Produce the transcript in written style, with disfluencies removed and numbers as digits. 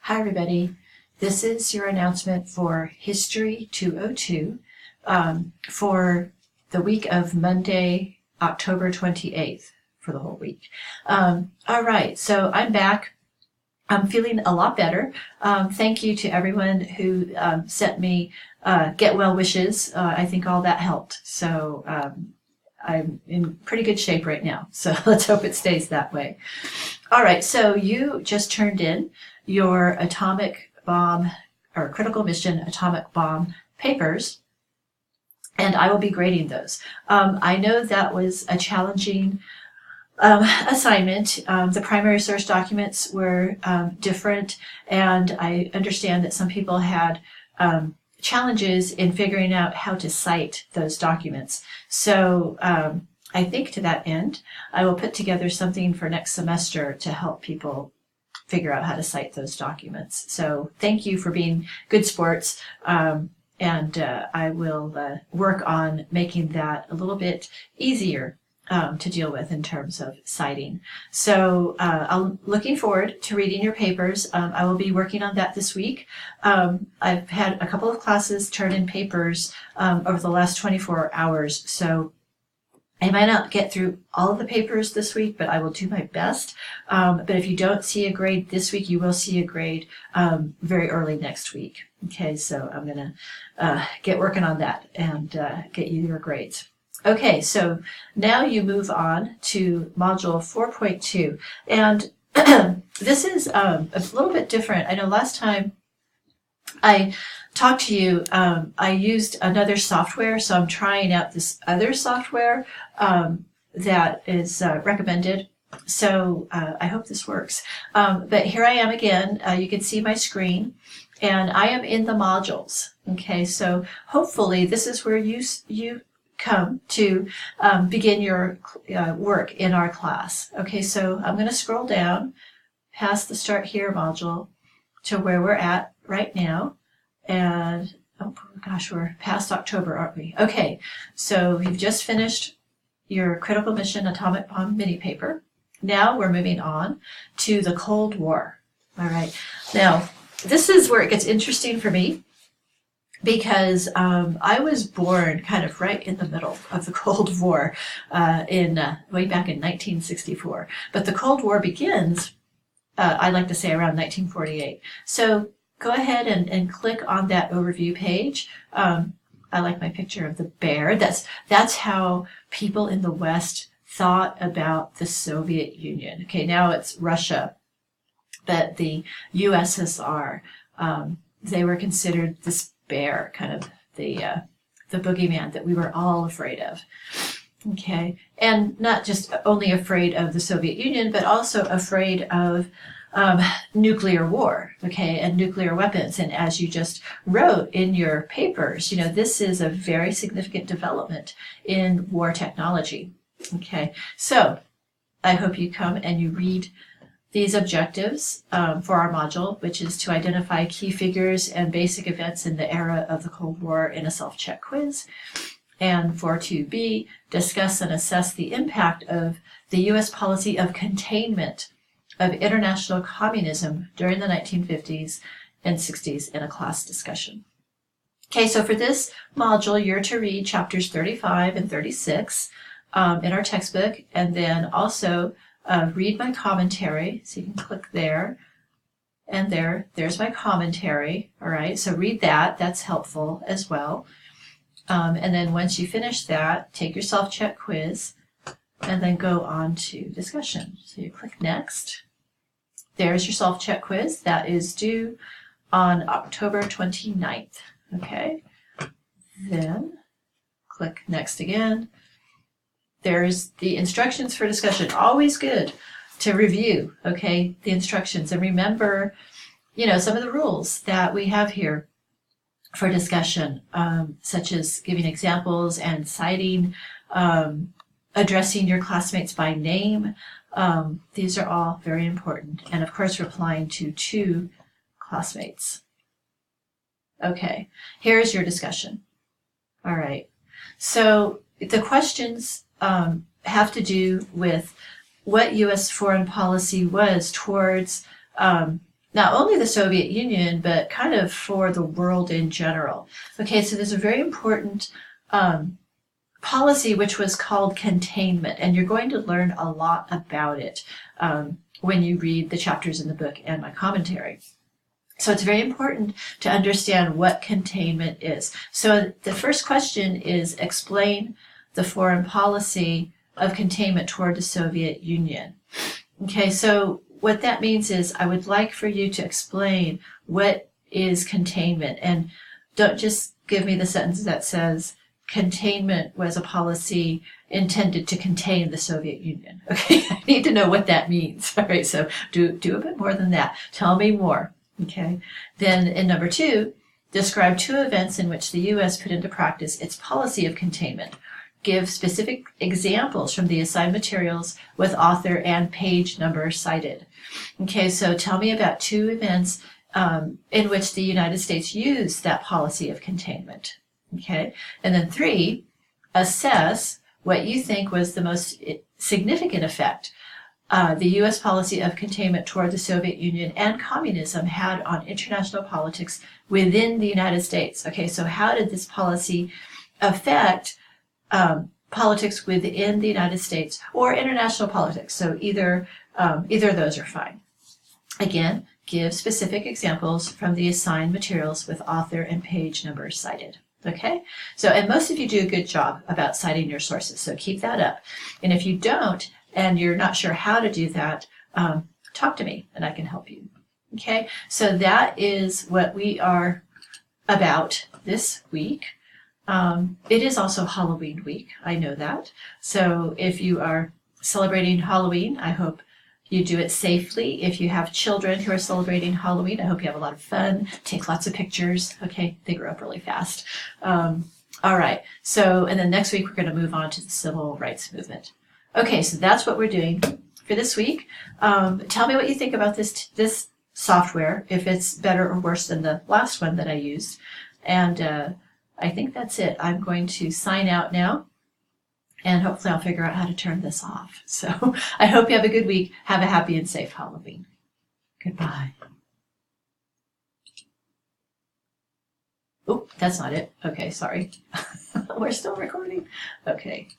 Hi, everybody. This is your announcement for History 202 for the week of Monday, October 28th, for the whole week. All right, so I'm back. I'm feeling a lot better. Thank you to everyone who sent me get well wishes. I think all that helped. So I'm in pretty good shape right now. So let's hope it stays that way. All right, so you just turned in your atomic bomb or critical mission atomic bomb papers, and I will be grading those. I know that was a challenging assignment. The primary source documents were different, and I understand that some people had challenges in figuring out how to cite those documents. So I think to that end, I will put together something for next semester to help people figure out how to cite those documents. So thank you for being good sports. And I will work on making that a little bit easier to deal with in terms of citing. So I'm looking forward to reading your papers. I will be working on that this week. I've had a couple of classes turn in papers over the last 24 hours. So I might not get through all of the papers this week, but I will do my best. But if you don't see a grade this week, you will see a grade very early next week. Okay, so I'm going to get working on that and get you your grades. Okay, so now you move on to Module 4.2. And this is a little bit different. I know last time I talked to you, I used another software, so I'm trying out this other software that is recommended. So I hope this works. But here I am again. You can see my screen, and I am in the modules. Okay, so hopefully this is where you come to begin your work in our class. Okay, so I'm going to scroll down past the Start Here module to where we're at right now. And, oh gosh, we're past October, aren't we? Okay, so you've just finished your Critical Mission Atomic Bomb mini paper. Now we're moving on to the Cold War. All right, now this is where it gets interesting for me, because I was born kind of right in the middle of the Cold War way back in 1964. But the Cold War begins, I like to say, around 1948. So go ahead and click on that overview page. I like my picture of the bear. That's how people in the West thought about the Soviet Union. Okay, now it's Russia, but the USSR, they were considered this bear, kind of the boogeyman that we were all afraid of. Okay, and not just only afraid of the Soviet Union, but also afraid of nuclear war, okay, and nuclear weapons. And as you just wrote in your papers, you know, this is a very significant development in war technology. Okay, so I hope you come and you read these objectives for our module, which is to identify key figures and basic events in the era of the Cold War in a self-check quiz. And for 2B, discuss and assess the impact of the U.S. policy of containment of international communism during the 1950s and 60s in a class discussion. Okay, so for this module, you're to read chapters 35 and 36 in our textbook, and then also read my commentary. So you can click there, and there's my commentary. All right, so read that. That's helpful as well. And then once you finish that, take your self-check quiz, and then go on to discussion. So you click next. There's your self-check quiz. That is due on October 29th. Okay. Then click next again. There's the instructions for discussion. Always good to review, okay, the instructions and remember, you know, some of the rules that we have here for discussion, such as giving examples and citing, addressing your classmates by name. These are all very important. And of course, replying to 2 classmates. Okay, here's your discussion. All right, so the questions have to do with what U.S. foreign policy was towards not only the Soviet Union, but kind of for the world in general. Okay, so there's a very important policy which was called containment, and you're going to learn a lot about it when you read the chapters in the book and my commentary. So it's very important to understand what containment is. So the first question is explain the foreign policy of containment toward the Soviet Union. Okay, so what that means is I would like for you to explain what is containment, and don't just give me the sentence that says containment was a policy intended to contain the Soviet Union. Okay, I need to know what that means. All right, so do a bit more than that. Tell me more. Okay, then in number 2, describe 2 events in which the U.S. put into practice its policy of containment. Give specific examples from the assigned materials with author and page number cited. Okay, so tell me about 2 events in which the United States used that policy of containment. Okay, and then 3, assess what you think was the most significant effect the U.S. policy of containment toward the Soviet Union and communism had on international politics within the United States. Okay, so how did this policy affect politics within the United States or international politics? So either of those are fine. Again, give specific examples from the assigned materials with author and page number cited. Okay, so and most of you do a good job about citing your sources, so keep that up. And if you don't, and you're not sure how to do that, talk to me and I can help you. Okay, so that is what we are about this week. It is also Halloween week, I know that. So if you are celebrating Halloween, I hope you do it safely. If you have children who are celebrating Halloween, I hope you have a lot of fun, take lots of pictures. Okay, they grow up really fast. All right, so and then next week we're going to move on to the civil rights movement. Okay, so that's what we're doing for this week. Tell me what you think about this software, if it's better or worse than the last one that I used. And I think that's it. I'm going to sign out now, and hopefully I'll figure out how to turn this off. So I hope you have a good week. Have a happy and safe Halloween. Goodbye. Oh, that's not it. Okay, sorry. We're still recording. Okay.